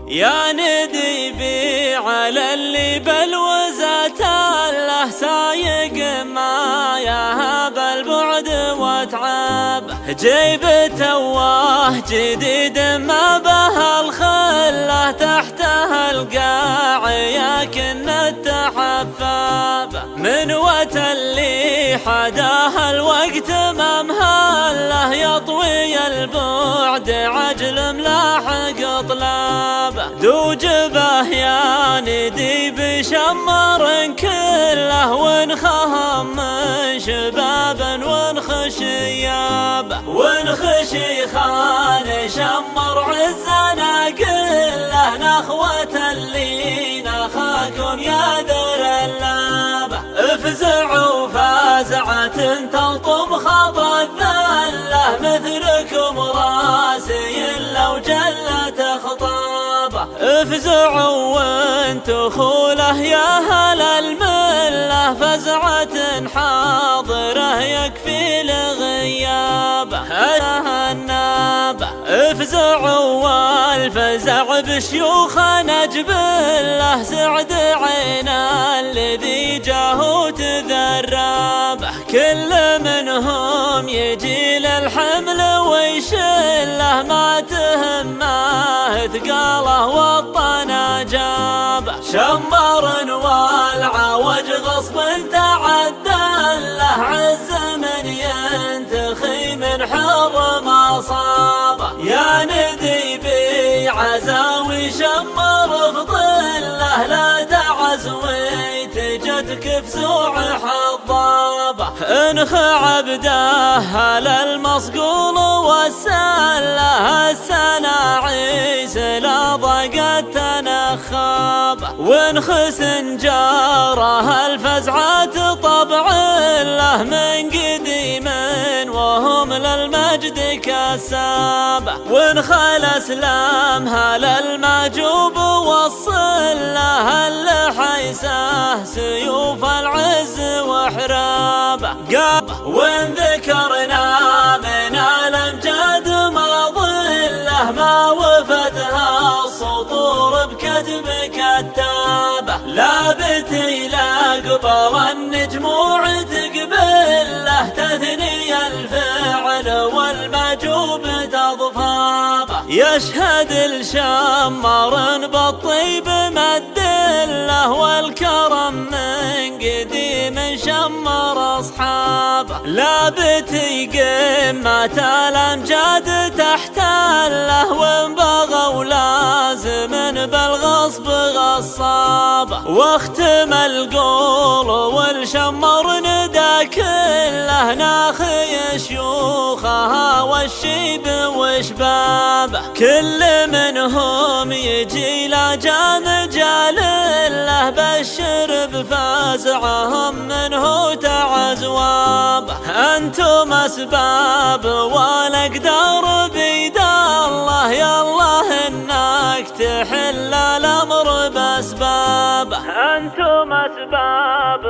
يا نديبي على اللي بلوزة له سايق ما يهاب البعد واتعب، جيب تواه جديد ما به الخله تحته القاع يكن التحفاب، من اللي حداه الوقت ما مهله يطوي البعد عجل ملاحق طلاب، دوجبه يا نديب شمر كله ونخهم من شباب ونخشياب، ونخشي خان شمر عزنا كله نخوة اللي نخاكم يا ذرلاب، افزعوا فازعة تلطم خطى الذلة مثلكم راسي لو جلت خطابه، افزعوا وانتو خوله يا هل المله فزعة حاضره يكفي الغيابه، النابه افزعوا والفزع بشيوخ نجبله سعد عينا الذي جاه تذرابه، كل منهم يجي للحمل ويشله ما تهمه ثقاله والطنا جابه، شمر والعوج غصب تعدى له عز من ينتخي من حرم اصابه، يا نديبي عزاوي شمر فضله لا تعزوي تجتك فزوع حضابه، انخع عبده للمصقول والسله السناعيس لا ضاقت تنخابه، وانخس جاره الفزعات طبع له من قديم وهم للمجد كسابه، وانخل اسلامها للمجوب والصله اللي حيسه سيوف العز وحرابه، وان ذكرنا من الامجاد ما ظله ما وفتها السطور بكتب كتابه، لابت الى قبر النجموع تقبله تثني الفعل والمجوب تضفابه، يشهد الشمر بالطيب مدله والكرم من قديم شمر اصحابه، لابت قمة الامجاد تحتله وان بغوا لازم بالغصب غصابه، واختم القول والشمر ندى كله ناخي شيوخها والشيب وشبابه، كل منهم يجي لجان جالله بشر بفازعهم منه تعزوابه، انتم اسباب والاقدار بيد الله يا الله انك تحل الامر باسبابه، انتم اسباب